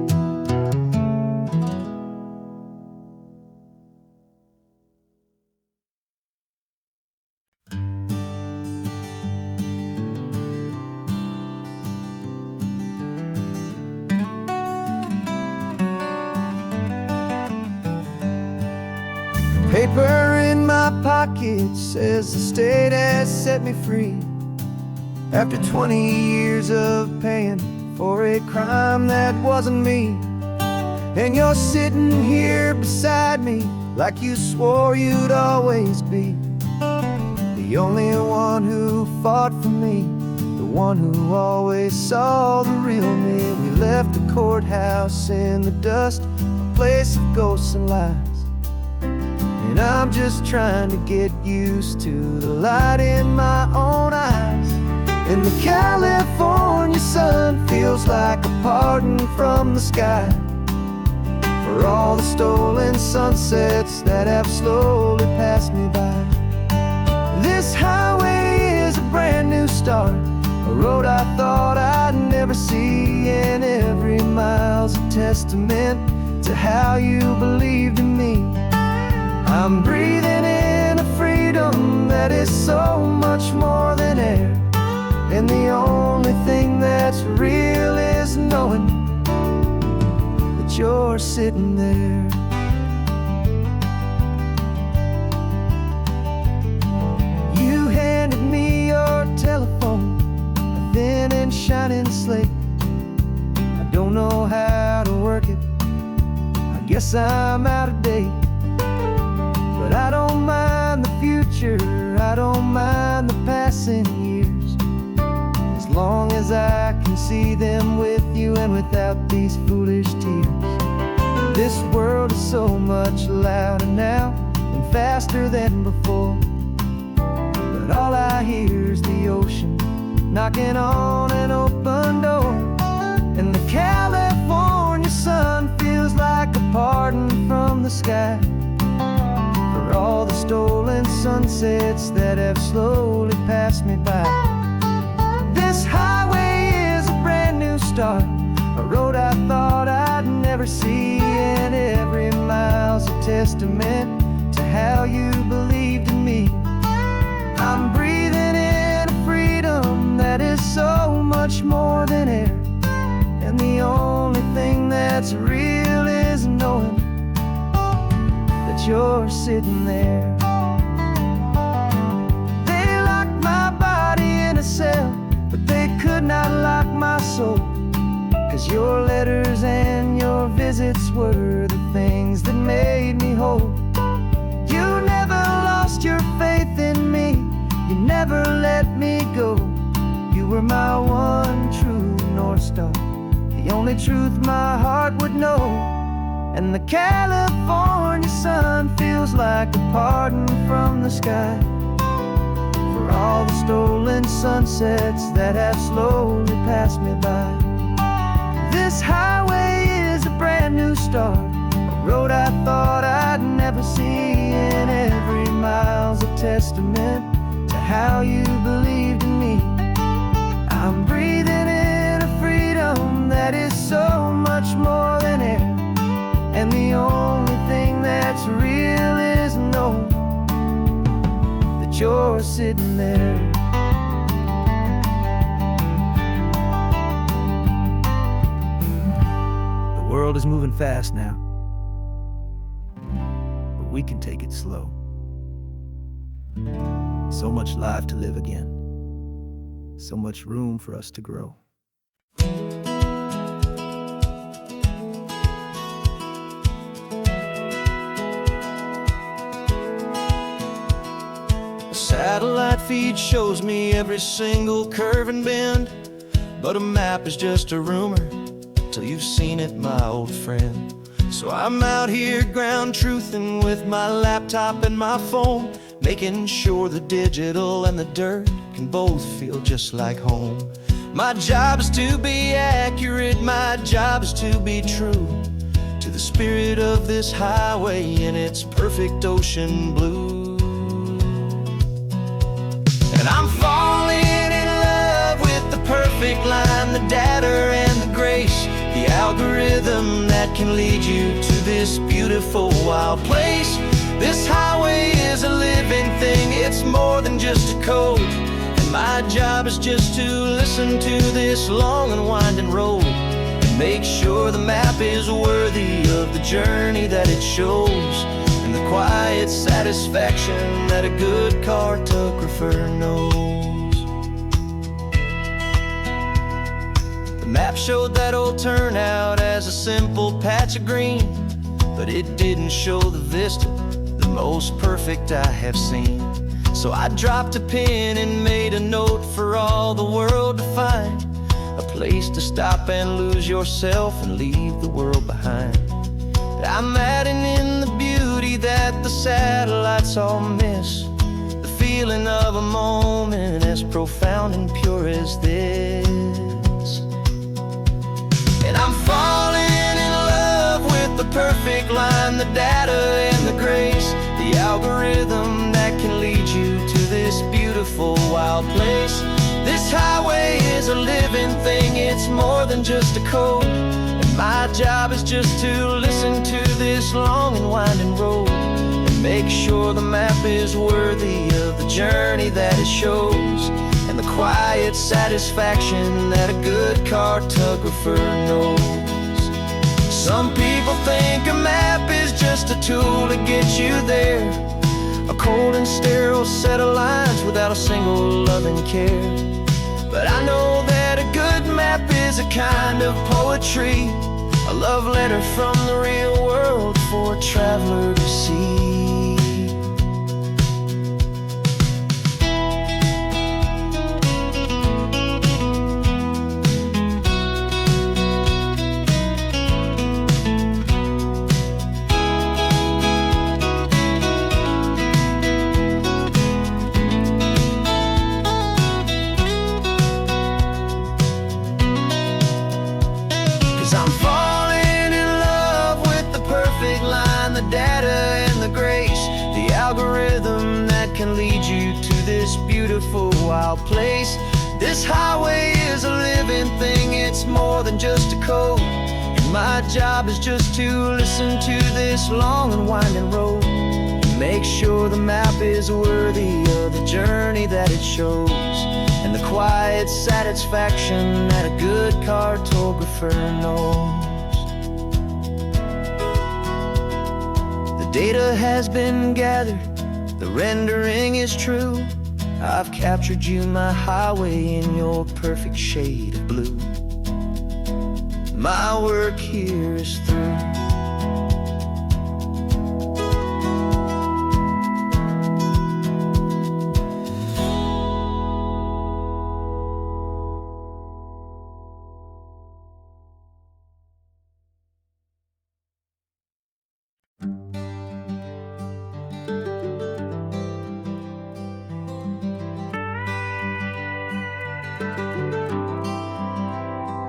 Paper in my pocket says the state has set me free after 20 years of paying for a crime that wasn't me. And you're sitting here beside me like you swore you'd always be the only one who fought for me, the one who always saw the real me. We left the courthouse in the dust, a place of ghosts and lies. And I'm just trying to get used to the light in my own eyes. And the California sun feels like a pardon from the sky for all the stolen sunsets that have slowly passed me by. This highway is a brand new start, a road I thought I'd never see, and every mile's a testament to how you believed in me. I'm breathing in a freedom that is so much more than air, and the only thing that's real is knowing that you're sitting there. You handed me your telephone, a thin and shining slate. I don't know how to work it, I guess I'm out of date. But I don't mind the future, I don't mind the passing years, as long as I can see them with you and without these foolish tears. This world is so much louder now and faster than before, but all I hear is the ocean knocking on an open door. And the California sun feels like a pardon from the sky for all the stolen sunsets that have slowly passed me by. This highway is a brand new start, a road I thought I'd never see, and every mile's a testament to how you believed in me. I'm breathing in a freedom that is so much more than air, and the only thing that's real is knowing that you're sitting there. They locked my body in a cell, but they could not lock my soul, 'cause your letters and your visits were the things that made me whole. You never lost your faith in me, you never let me go. You were my one true North Star, the only truth my heart would know. And the California sun feels like a pardon from the sky for all the stolen sunsets that have slowly passed me by. This highway is a brand new start, a road I thought I'd never see, and every mile's a testament to how you believed in me. I'm breathing in a freedom that is so much more than air, and the only thing that's real is knowing that you're sitting there. The world is moving fast now, but we can take it slow. So much life to live again, so much room for us to grow. Satellite feed shows me every single curve and bend, but a map is just a rumor till you've seen it, my old friend. So I'm out here ground truthing with my laptop and my phone, making sure the digital and the dirt can both feel just like home. My job is to be accurate, my job is to be true to the spirit of this highway in its perfect ocean blue. And I'm falling in love with the perfect line, the data and the grace, the algorithm that can lead you to this beautiful wild place. This highway is a living thing, it's more than just a code. And my job is just to listen to this long and winding road and make sure the map is worthy of the journey that it shows, and the quiet satisfaction that a good cartographer knows. The map showed that old turnout as a simple patch of green, but it didn't show the vista, the most perfect I have seen. So I dropped a pin and made a note for all the world to find, a place to stop and lose yourself and leave the world behind. But I'm adding in the beauty that the satellites all miss, the feeling of a moment as profound and pure as this. And I'm falling in love with the perfect line, the data and the grace, the algorithm that can lead you to this beautiful wild place. This highway is a living thing, it's more than just a code. And my job is just to listen to this long and winding road and make sure the map is worthy of the journey that it shows, and the quiet satisfaction that a good cartographer knows. Some people think a map is just a tool to get you there, a cold and sterile set of lines without a single loving care. But I know that a good map is a kind of poetry, a love letter from the real world for a traveler to see. I'm falling in love with the perfect line, the data and the grace, the algorithm that can lead you to this beautiful wild place. This highway is a living thing, it's more than just a code. And my job is just to listen to this long and winding road and make sure the map is worthy of the journey that it shows, and the quiet satisfaction that a good cartographer knows. The data has been gathered, the rendering is true. I've captured you, my highway, in your perfect shade of blue. My work here is through.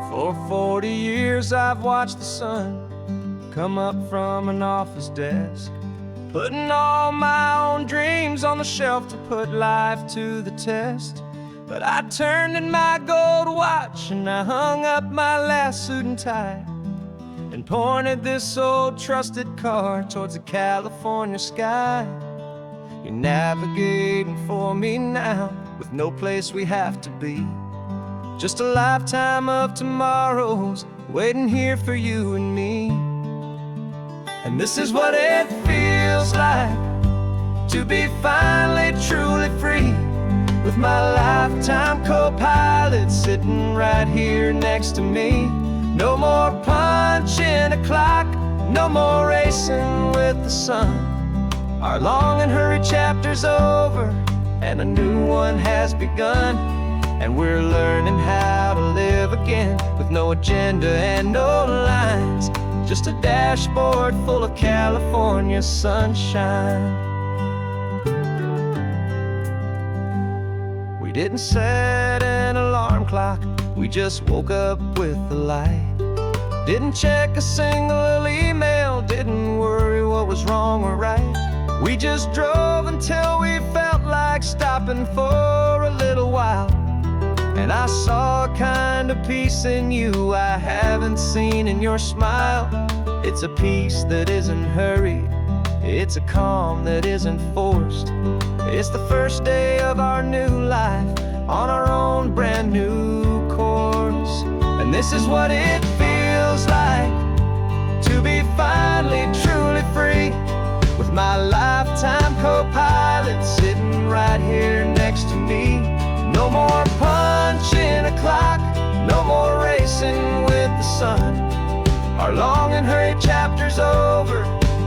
For 40 years I've watched the sun come up from an office desk, putting all my own dreams on the shelf to put life to the test. But I turned in my gold watch and I hung up my last suit and tie and pointed this old trusted car towards the California sky. You're navigating for me now with no place we have to be, just a lifetime of tomorrows waiting here for you and me. And this is what it feels like to be finally truly free, with my lifetime co-pilot sitting right here next to me. No more punching a clock, no more racing with the sun. Our long and hurried chapter's over and a new one has begun. And we're learning how to live again with no agenda and no lines, just a dashboard full of California sunshine. We didn't set an alarm clock, we just woke up with the light. Didn't check a single email didn't worry what was wrong or right. We just drove until we felt like stopping for a little while. And I saw a kind of peace in you I haven't seen in your smile. It's a peace that isn't hurried, it's a calm that isn't forced. It's the first day of our new life on our own brand new course. And this is what it feels like to be finally truly free, with my lifetime co-pilot sitting right here next to me. No more punching a clock, no more racing with the sun. Our long and hurried chapter's over,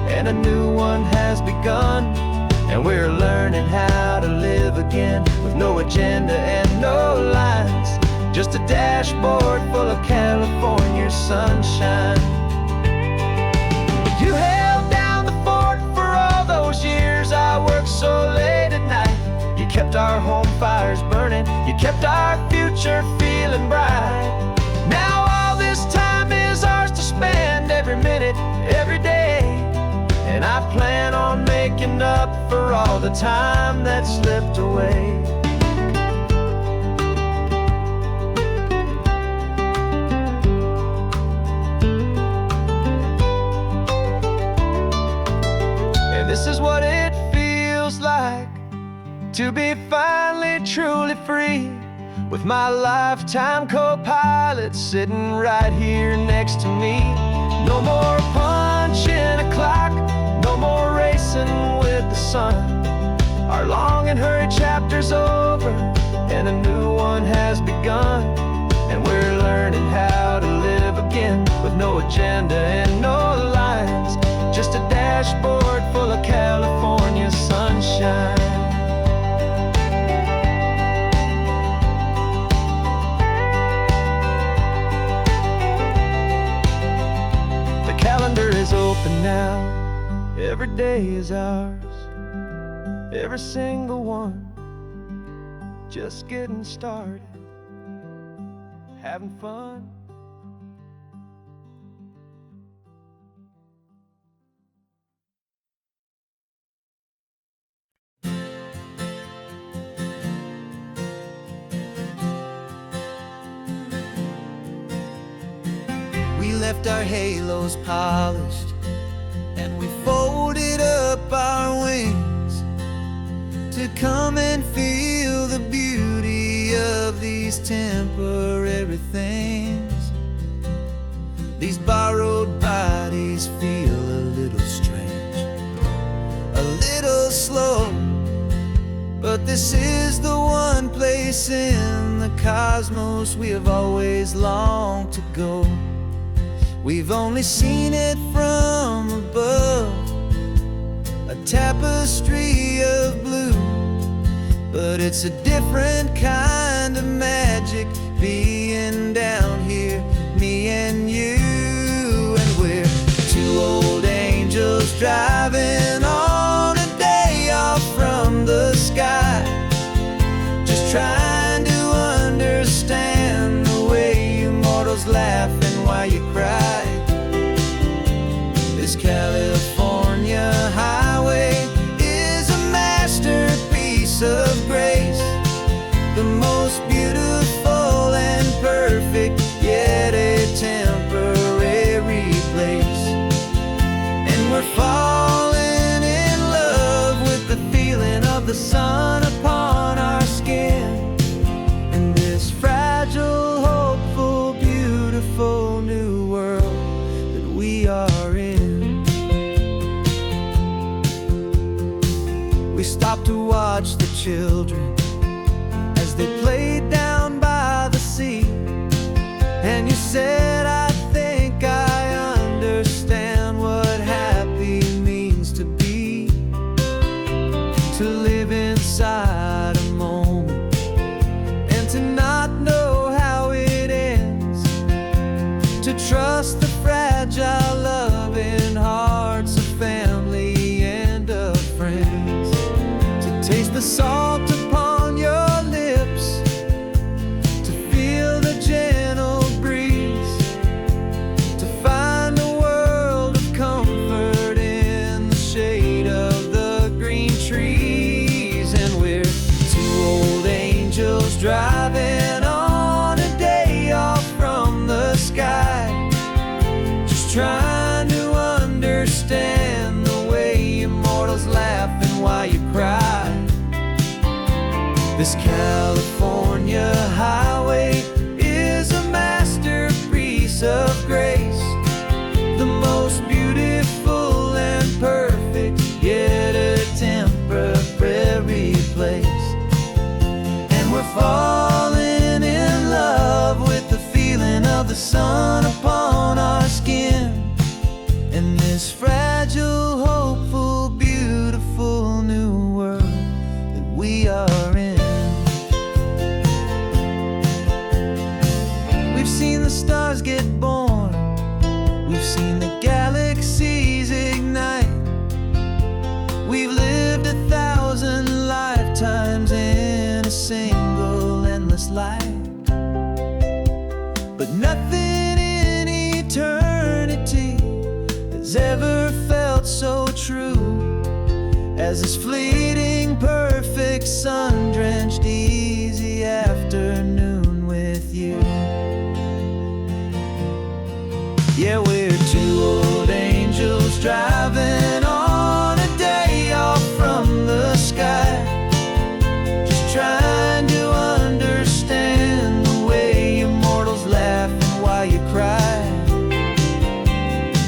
and a new one has begun. And we're learning how to live again, with no agenda and no lines, just a dashboard full of California sunshine. You held down the fort for all those years I worked so late at night. You kept our home fires burning, you kept our future feeling bright. Now all this time is ours to spend, every minute, every day. And I plan on making up for all the time that slipped away. And this is what it feels like to be finally truly free, with my lifetime co-pilot sitting right here next to me. No more punching a clock, no more racing with the sun. Our long and hurried chapter's over, and a new one has begun. And we're learning how to live again, with no agenda and no lines, just a dashboard full of California sunshine. Calendar is open now, every day is ours, every single one, just getting started, having fun. We left our halos polished, and we folded up our wings to come and feel the beauty of these temporary things. These borrowed bodies feel a little strange, a little slow, but this is the one place in the cosmos we have always longed to go. We've only seen it from above, a tapestry of blue, but it's a different kind of magic being down here, me and you. And we're two old angels driving on a day off from the sky, just trying to understand the way you mortals laugh and why you cry. This California highway is a masterpiece of grace, the most beautiful and perfect, yet a temporary place. And we're falling in love with the feeling of the sun upon our skin, in this fragile, hopeful, beautiful new world that we are in. We stopped to watch the children as they played down by the sea, and you said, I think I understand what happy means to be, to live inside a moment and to not know how it ends, to trust the fragile loving hearts of family and of friends, to taste the salt upon driving on a day off from the sky, just trying to understand the way immortals laugh and why you cry. This California highway is a masterpiece of grace, the most beautiful and perfect, yet a temporary place. And we're falling in love with the feeling of the sun upon our skin, in this fragile, hopeful, beautiful new world that we are in. We've seen the stars get born, we've seen the galaxies ignite, we've lived 1,000 lifetimes in a single endless life. But nothing in eternity has ever felt so true as this fleeting, perfect, sun-drenched, easy afternoon with you. Yeah, we're two old angels driving on a day off from the sky, just trying to understand the way immortals laugh and why you cry.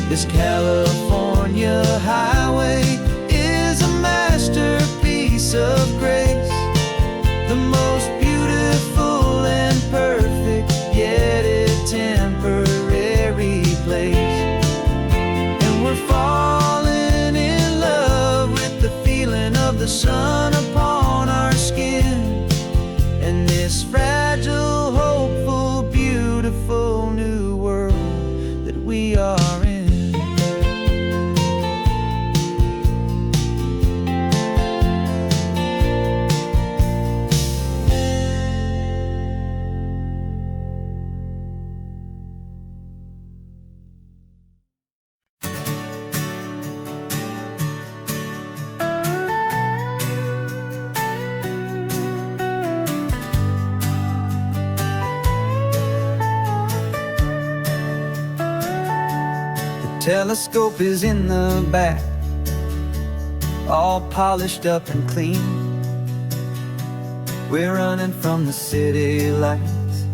This California highway is a masterpiece of grace, the most beautiful and perfect, yet a temporary place. And we're falling in love with the feeling of the sun upon our skin, in this fragile, hopeful, beautiful new world that we are in. Telescope is in the back, all polished up and clean. We're running from the city lights,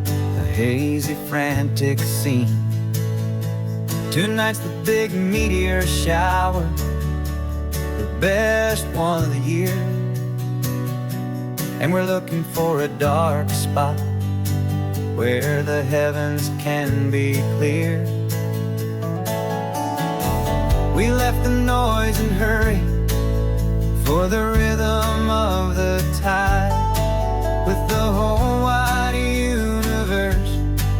a hazy, frantic scene. Tonight's the big meteor shower, the best one of the year. And we're looking for a dark spot where the heavens can be clear. We left the noise and hurry for the rhythm of the tide, with the whole wide universe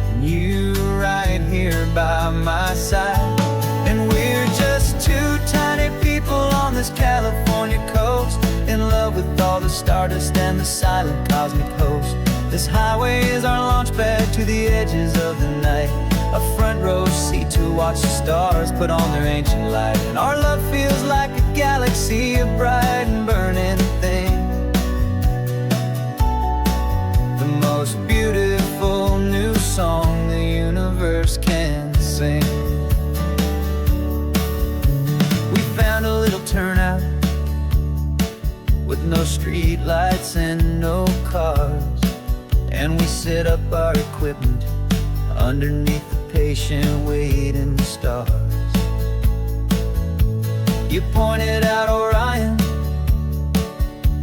and you right here by my side. And we're just two tiny people on this California coast, in love with all the stardust and the silent cosmic host. This highway is our launch pad to the edges of the night, a front row seat to watch the stars put on their ancient light. And our love feels like a galaxy, a bright and burning thing, the most beautiful new song the universe can sing. We found a little turnout with no street lights and no cars, and we set up our equipment underneath the patient waiting stars. You pointed out Orion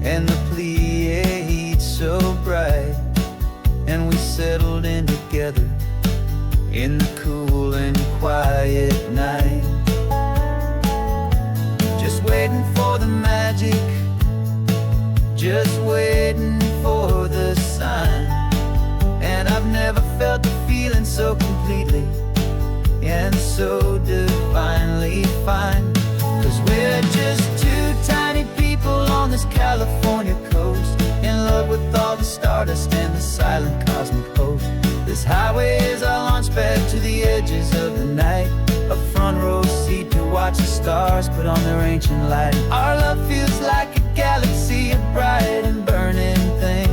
and the Pleiades so bright, and we settled in together in the cool and quiet night, just waiting for the magic, just waiting for the sign. And I've never felt the feeling so completely and so divinely fine, 'cause we're just two tiny people on this California coast, in love with all the stardust and the silent cosmic host. This highway is our launch pad to the edges of the night, a front row seat to watch the stars put on their ancient light. Our love feels like a galaxy, a bright and burning thing,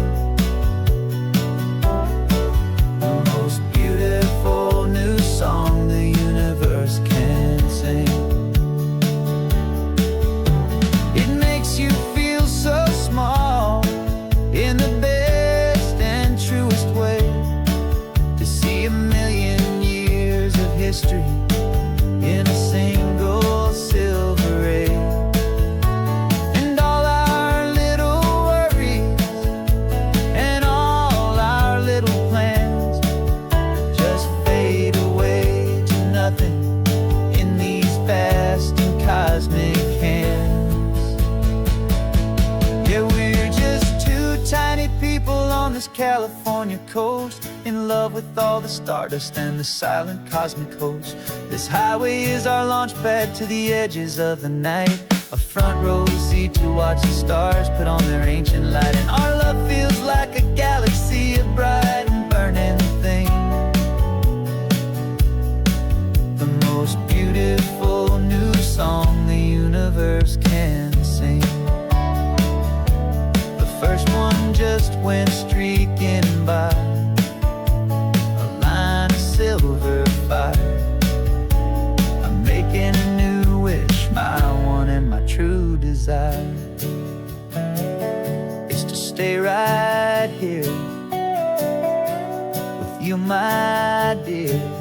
boundless California coast, in love with all the stardust and the silent cosmic host. This highway is our launch pad to the edges of the night, a front row seat to watch the stars put on their ancient light. And our love feels like a galaxy of bright and burning things, the most beautiful new song the universe can sing. The first one just went streaking by, a line of silver fire. I'm making a new wish, my one and my true desire is to stay right here with you, my dear.